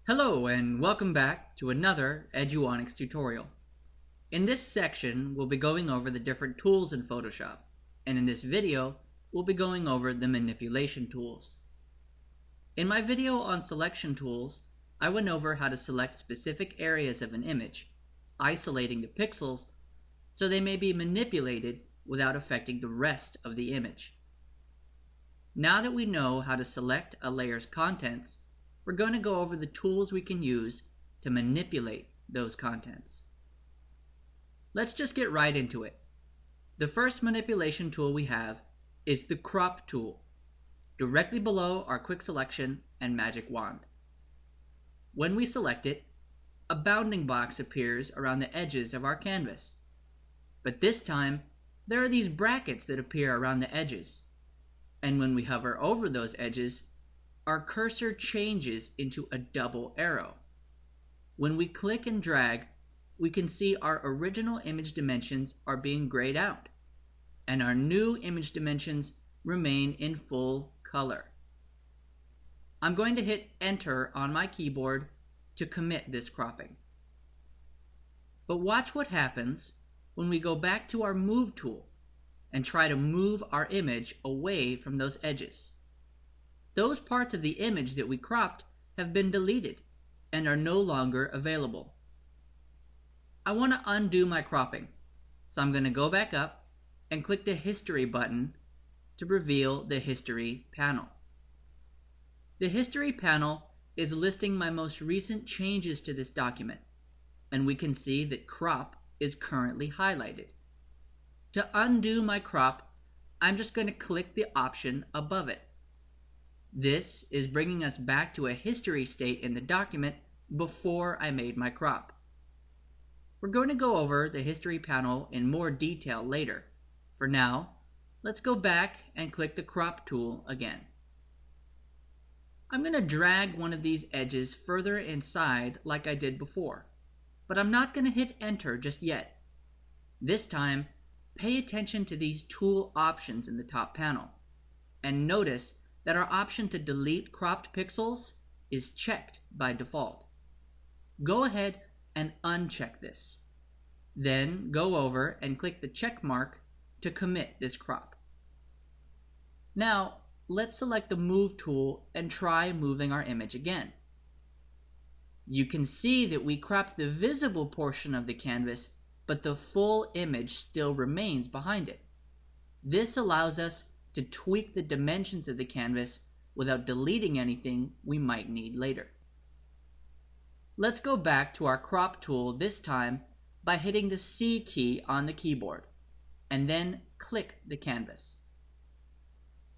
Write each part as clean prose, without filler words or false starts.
Hello and welcome back to another Eduonics tutorial. In this section, we'll be going over the different tools in Photoshop, and in this video, we'll be going over the manipulation tools. In my video on selection tools, I went over how to select specific areas of an image, isolating the pixels so they may be manipulated without affecting the rest of the image. Now that we know how to select a layer's contents, we're going to go over the tools we can use to manipulate those contents. Let's just get right into it. The first manipulation tool we have is the crop tool, directly below our quick selection and magic wand. When we select it, a bounding box appears around the edges of our canvas. But this time, there are these brackets that appear around the edges. And when we hover over those edges, our cursor changes into a double arrow. When we click and drag, we can see our original image dimensions are being grayed out, and our new image dimensions remain in full color. I'm going to hit Enter on my keyboard to commit this cropping. But watch what happens when we go back to our Move tool and try to move our image away from those edges. Those parts of the image that we cropped have been deleted and are no longer available. I want to undo my cropping, so I'm going to go back up and click the History button to reveal the History panel. The History panel is listing my most recent changes to this document, and we can see that crop is currently highlighted. To undo my crop, I'm just going to click the option above it. This is bringing us back to a history state in the document before I made my crop. We're going to go over the history panel in more detail later. For now, let's go back and click the crop tool again. I'm going to drag one of these edges further inside like I did before, but I'm not going to hit Enter just yet. This time, pay attention to these tool options in the top panel, and notice that our option to delete cropped pixels is checked by default. Go ahead and uncheck this. Then go over and click the check mark to commit this crop. Now, let's select the Move tool and try moving our image again. You can see that we cropped the visible portion of the canvas, but the full image still remains behind it. This allows us to tweak the dimensions of the canvas without deleting anything we might need later. Let's go back to our crop tool this time by hitting the C key on the keyboard, and then click the canvas.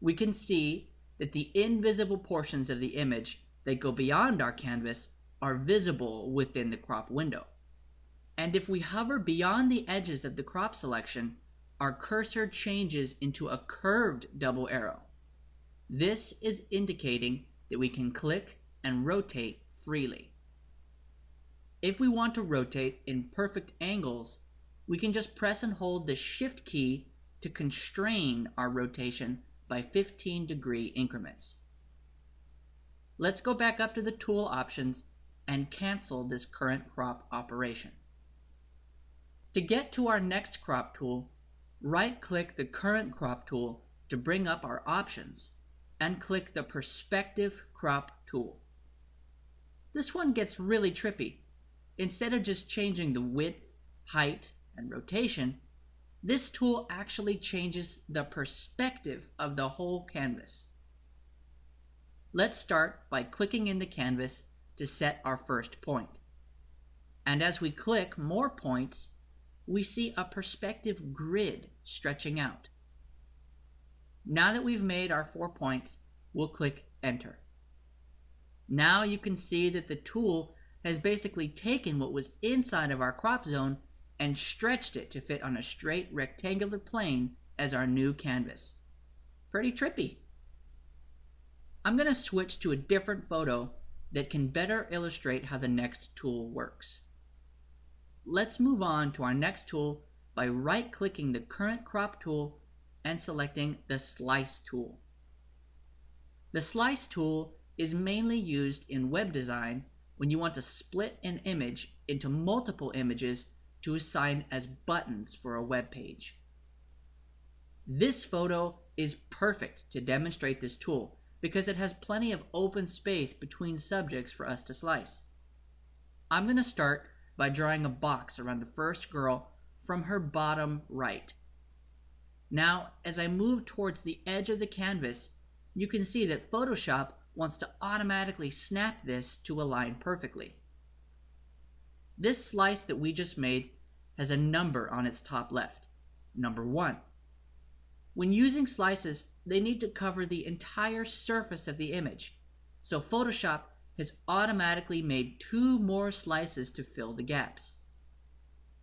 We can see that the invisible portions of the image that go beyond our canvas are visible within the crop window. And if we hover beyond the edges of the crop selection, our cursor changes into a curved double arrow. This is indicating that we can click and rotate freely. If we want to rotate in perfect angles, we can just press and hold the Shift key to constrain our rotation by 15-degree increments. Let's go back up to the tool options and cancel this current crop operation. To get to our next crop tool, right-click the current crop tool to bring up our options, and click the Perspective Crop tool. This one gets really trippy. Instead of just changing the width, height, and rotation, this tool actually changes the perspective of the whole canvas. Let's start by clicking in the canvas to set our first point. And as we click more points, we see a perspective grid stretching out. Now that we've made our 4 points, we'll click Enter. Now you can see that the tool has basically taken what was inside of our crop zone and stretched it to fit on a straight rectangular plane as our new canvas. Pretty trippy. I'm going to switch to a different photo that can better illustrate how the next tool works. Let's move on to our next tool by right-clicking the current crop tool and selecting the Slice tool. The Slice tool is mainly used in web design when you want to split an image into multiple images to assign as buttons for a web page. This photo is perfect to demonstrate this tool because it has plenty of open space between subjects for us to slice. I'm going to start by drawing a box around the first girl from her bottom right. Now, as I move towards the edge of the canvas, you can see that Photoshop wants to automatically snap this to align perfectly. This slice that we just made has a number on its top left, number 1. When using slices, they need to cover the entire surface of the image, so Photoshop has automatically made 2 more slices to fill the gaps.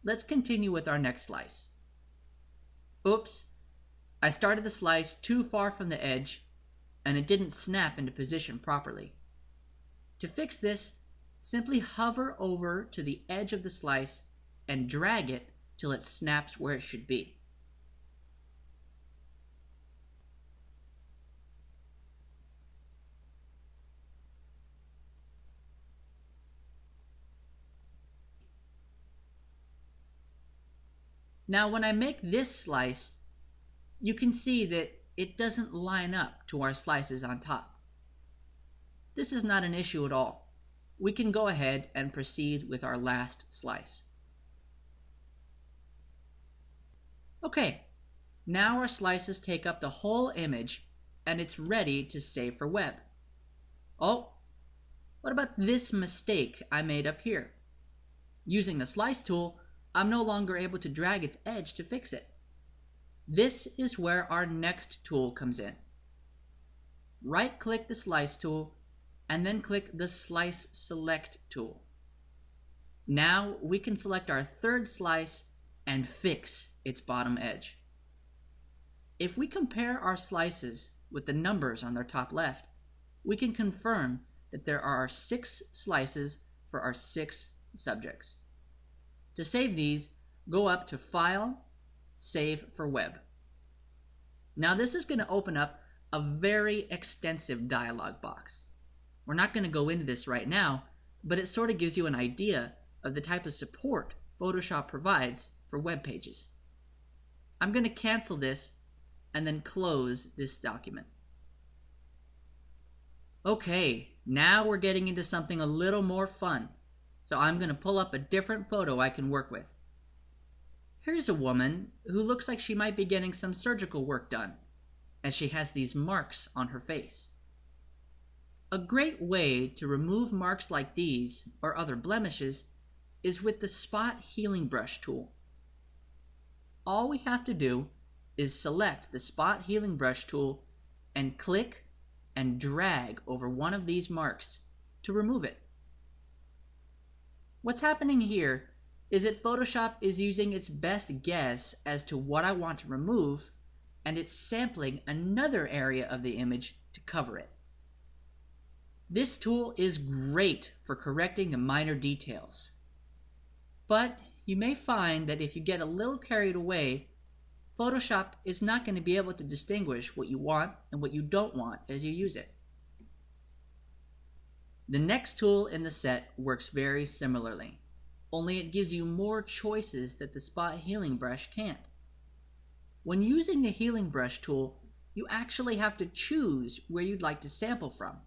Let's continue with our next slice. Oops, I started the slice too far from the edge and it didn't snap into position properly. To fix this, simply hover over to the edge of the slice and drag it till it snaps where it should be. Now when I make this slice, you can see that it doesn't line up to our slices on top. This is not an issue at all. We can go ahead and proceed with our last slice. Okay, now our slices take up the whole image and it's ready to save for web. Oh, what about this mistake I made up here? Using the slice tool, I'm no longer able to drag its edge to fix it. This is where our next tool comes in. Right-click the Slice tool and then click the Slice Select tool. Now we can select our third slice and fix its bottom edge. If we compare our slices with the numbers on their top left, we can confirm that there are 6 slices for our 6 subjects. To save these, go up to File, Save for Web. Now this is going to open up a very extensive dialog box. We're not going to go into this right now, but it sort of gives you an idea of the type of support Photoshop provides for web pages. I'm going to cancel this and then close this document. Okay, now we're getting into something a little more fun. So I'm going to pull up a different photo I can work with. Here's a woman who looks like she might be getting some surgical work done, as she has these marks on her face. A great way to remove marks like these or other blemishes is with the Spot Healing Brush tool. All we have to do is select the Spot Healing Brush tool and click and drag over one of these marks to remove it. What's happening here is that Photoshop is using its best guess as to what I want to remove, and it's sampling another area of the image to cover it. This tool is great for correcting the minor details. But you may find that if you get a little carried away, Photoshop is not going to be able to distinguish what you want and what you don't want as you use it. The next tool in the set works very similarly, only it gives you more choices that the Spot Healing Brush can't. When using the Healing Brush tool, you actually have to choose where you'd like to sample from.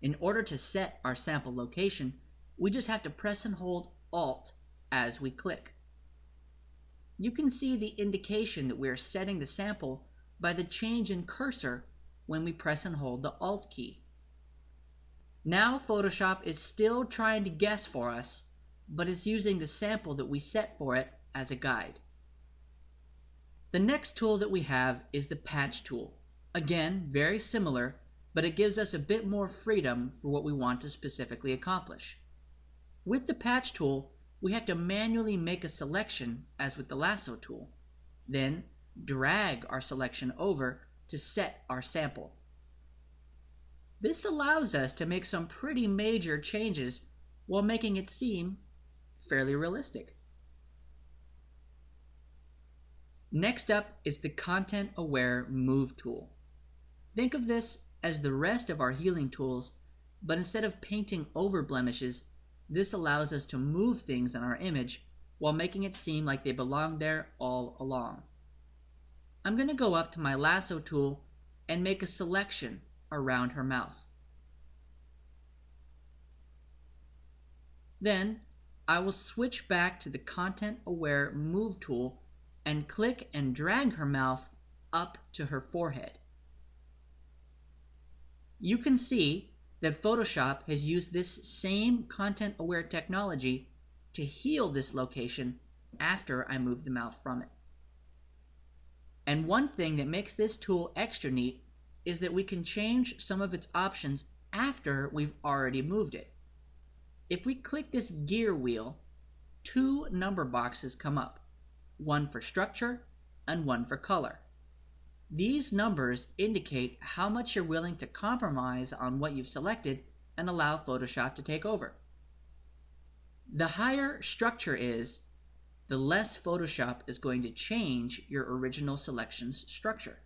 In order to set our sample location, we just have to press and hold Alt as we click. You can see the indication that we're setting the sample by the change in cursor when we press and hold the Alt key. Now Photoshop is still trying to guess for us, but it's using the sample that we set for it as a guide. The next tool that we have is the Patch tool. Again, very similar, but it gives us a bit more freedom for what we want to specifically accomplish. With the Patch tool, we have to manually make a selection as with the Lasso tool, then drag our selection over to set our sample. This allows us to make some pretty major changes while making it seem fairly realistic. Next up is the Content Aware Move tool. Think of this as the rest of our healing tools, but instead of painting over blemishes, this allows us to move things in our image while making it seem like they belong there all along. I'm going to go up to my lasso tool and make a selection around her mouth. Then, I will switch back to the Content-Aware Move tool and click and drag her mouth up to her forehead. You can see that Photoshop has used this same content-aware technology to heal this location after I move the mouth from it. And one thing that makes this tool extra neat is that we can change some of its options after we've already moved it. If we click this gear wheel, two number boxes come up, one for structure and one for color. These numbers indicate how much you're willing to compromise on what you've selected and allow Photoshop to take over. The higher structure is, the less Photoshop is going to change your original selection's structure.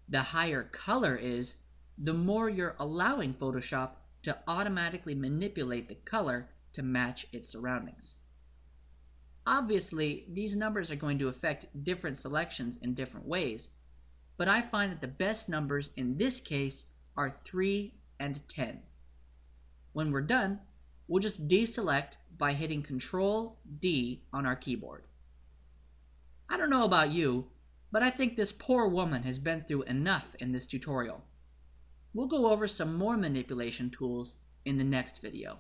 The higher color is, the more you're allowing Photoshop to automatically manipulate the color to match its surroundings. Obviously, these numbers are going to affect different selections in different ways, but I find that the best numbers in this case are 3 and 10. When we're done, we'll just deselect by hitting Ctrl-D on our keyboard. I don't know about you, but I think this poor woman has been through enough in this tutorial. We'll go over some more manipulation tools in the next video.